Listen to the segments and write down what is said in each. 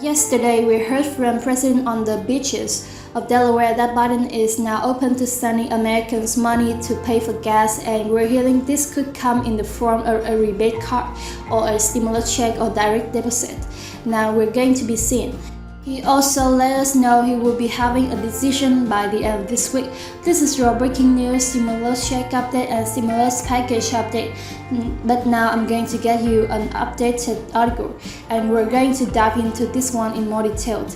Yesterday, we heard from President on the beaches of Delaware that Biden is now open to sending Americans money to pay for gas, and we're hearing this could come in the form of a rebate card or a stimulus check or direct deposit. Now we're going to be seeing. He also let us know he will be having a decision by the end of this week. This is your breaking news, stimulus check update and stimulus package update. But now I'm going to get you an updated article, and we're going to dive into this one in more detail.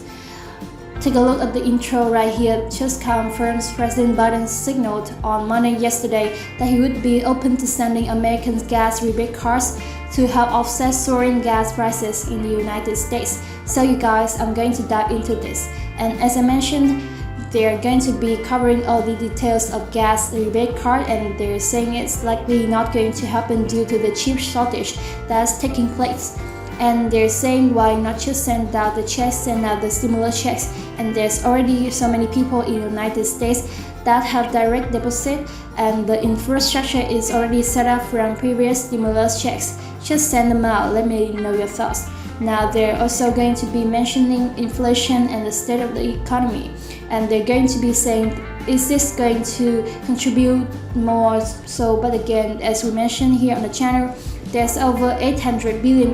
Take a look at the intro right here. Just confirms President Biden signaled on Monday yesterday that he would be open to sending Americans gas rebate cards to help offset soaring gas prices in the United States. So you guys, I'm going to dive into this. And as I mentioned, they're going to be covering all the details of gas rebate card, and they're saying it's likely not going to happen due to the chip shortage that's taking place. And they're saying why not just send out the checks, send out the stimulus checks. And there's already so many people in the United States that have direct deposit, and the infrastructure is already set up from previous stimulus checks. Just send them out. Let me know your thoughts. Now they're also going to be mentioning inflation and the state of the economy, and they're going to be saying, is this going to contribute more? But again, as we mentioned here on the channel, there's over $800 billion.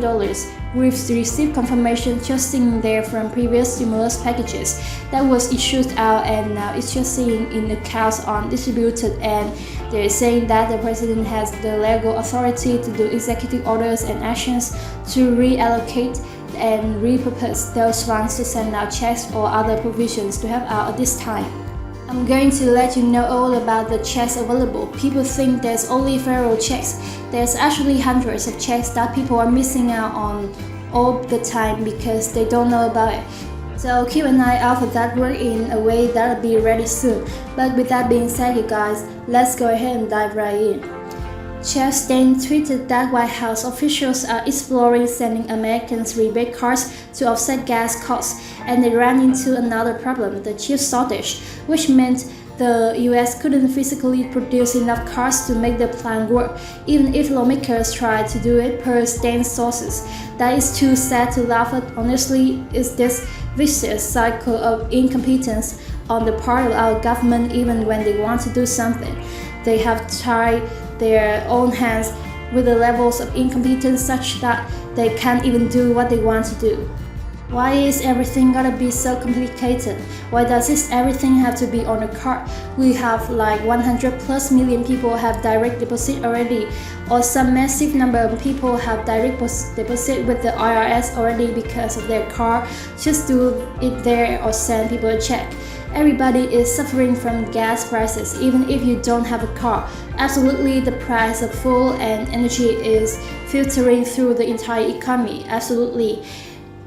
We've received confirmation just sitting there from previous stimulus packages that was issued out, and now it's just sitting in accounts undistributed, and they're saying that the president has the legal authority to do executive orders and actions to reallocate and repurpose those funds to send out checks or other provisions to help out at this time. I'm going to let you know all about the checks available. People think there's only federal checks. There's actually hundreds of checks that people are missing out on all the time because they don't know about it. So keep an eye out for that work in a way that'll be ready soon. But with that being said, you guys, let's go ahead and dive right in. Chair Stein tweeted that White House officials are exploring sending Americans rebate cards to offset gas costs, and they ran into another problem, the chip shortage, which meant the US couldn't physically produce enough cards to make the plan work, even if lawmakers tried to do it per Stein's sources. That is too sad to laugh at. Honestly, it's this vicious cycle of incompetence on the part of our government. Even when they want to do something, they have tried their own hands with the levels of incompetence such that they can't even do what they want to do. Why is everything gotta be so complicated? Why does everything have to be on a card? We have like 100 plus million people have direct deposit already, or some massive number of people have direct deposit with the IRS already because of their card. Just do it there or send people a check. Everybody is suffering from gas prices, even if you don't have a car. Absolutely, the price of fuel and energy is filtering through the entire economy. Absolutely.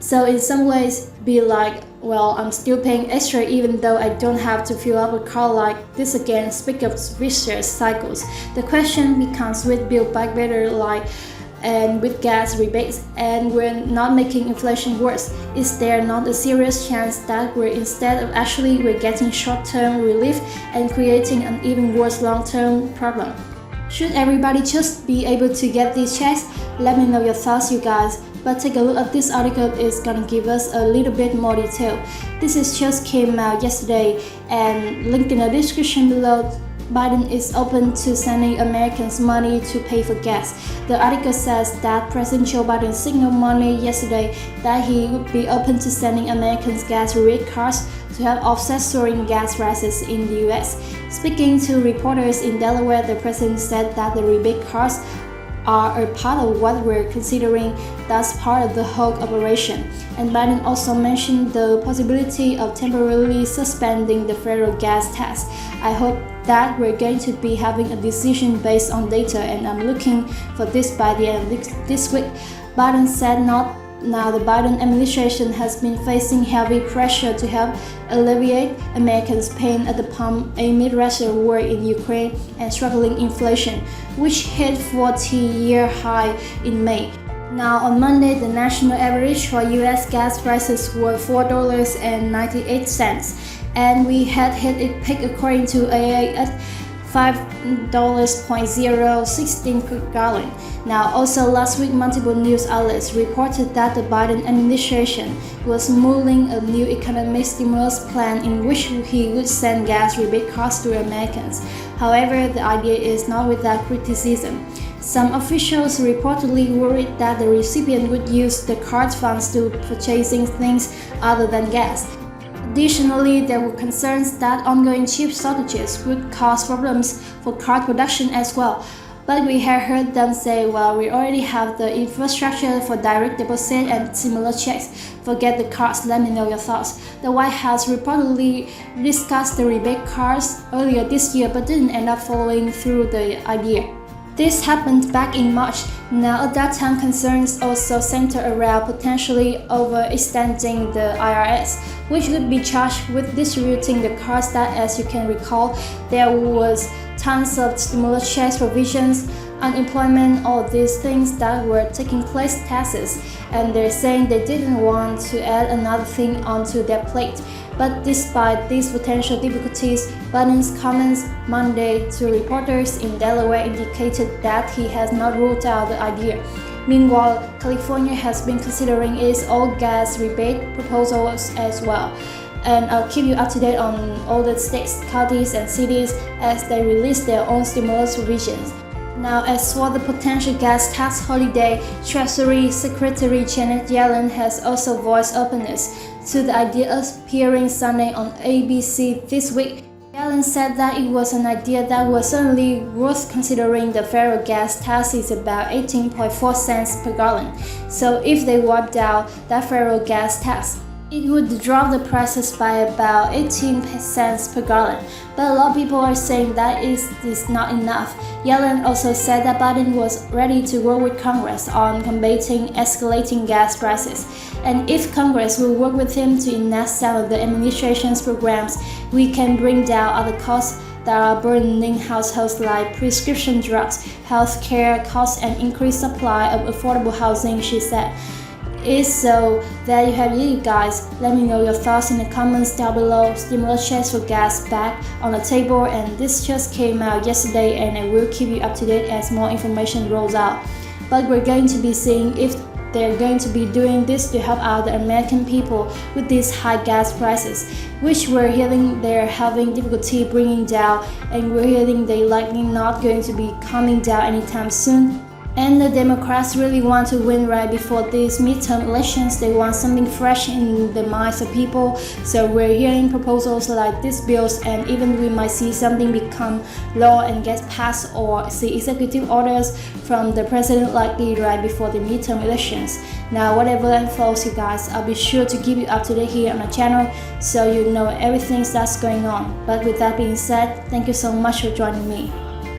So in some ways, be like, well, I'm still paying extra even though I don't have to fill up a car like this again. Speak of vicious cycles. The question becomes with Build Back Better and with gas rebates, and we're not making inflation worse. Is there not a serious chance that we're getting short-term relief and creating an even worse long-term problem? Should everybody just be able to get these checks? Let me know your thoughts, you guys. But take a look at this article. It's gonna give us a little bit more detail. This is just came out yesterday, and linked in the description below. Biden is open to sending Americans money to pay for gas. The article says that President Joe Biden signaled Monday yesterday that he would be open to sending Americans gas rebate cards to help offset soaring gas prices in the US. Speaking to reporters in Delaware, the president said that the rebate cards are a part of what we're considering that's part of the whole operation. And Biden also mentioned the possibility of temporarily suspending the federal gas tax. I hope that we're going to be having a decision based on data, and I'm looking for this by the end of this week. Biden said not. Now, the Biden administration has been facing heavy pressure to help alleviate Americans' pain at the pump amid Russia's war in Ukraine and struggling inflation, which hit 40-year high in May. Now, on Monday, the national average for US gas prices were $4.98, and we had hit its peak according to AA at $5.016 per gallon. Now, also last week, multiple news outlets reported that the Biden administration was mulling a new economic stimulus plan in which he would send gas rebate cards to Americans. However, the idea is not without criticism. Some officials reportedly worried that the recipient would use the card funds to purchasing things other than gas. Additionally, there were concerns that ongoing chip shortages would cause problems for card production as well. But we have heard them say, well, we already have the infrastructure for direct deposit and similar checks. Forget the cards, let me know your thoughts. The White House reportedly discussed the rebate cards earlier this year but didn't end up following through the idea. This happened back in March. Now, at that time, concerns also centered around potentially overextending the IRS, which would be charged with distributing the cards that, as you can recall, there was tons of stimulus checks provisions, unemployment, all these things that were taking place taxes, and they're saying they didn't want to add another thing onto their plate. But despite these potential difficulties, Biden's comments Monday to reporters in Delaware indicated that he has not ruled out the idea. Meanwhile, California has been considering its old gas rebate proposals as well. And I'll keep you up to date on all the states, counties, and cities as they release their own stimulus provisions. Now, as for the potential gas tax holiday, Treasury Secretary Janet Yellen has also voiced openness to the idea of appearing Sunday on ABC this week. Yellen said that it was an idea that was certainly worth considering. The federal gas tax is about 18.4 cents per gallon. So if they wiped out that federal gas tax, it would drop the prices by about 18 cents per gallon. But a lot of people are saying that is not enough. Yellen also said that Biden was ready to work with Congress on combating escalating gas prices. And if Congress will work with him to enact some of the administration's programs, we can bring down other costs that are burdening households like prescription drugs, health care costs, and increased supply of affordable housing, she said. So there you have it, you guys. Let me know your thoughts in the comments down below. Stimulus checks for gas back on the table, and this just came out yesterday, and I will keep you up to date as more information rolls out. But we're going to be seeing if they're going to be doing this to help out the American people with these high gas prices, which we're hearing they're having difficulty bringing down, and we're hearing they likely not going to be coming down anytime soon. And the Democrats really want to win right before these midterm elections. They want something fresh in the minds of people. So we're hearing proposals like these bills, and even we might see something become law and get passed, or see executive orders from the president likely right before the midterm elections. Now, whatever unfolds, you guys, I'll be sure to keep you up to date here on my channel so you know everything that's going on. But with that being said, thank you so much for joining me.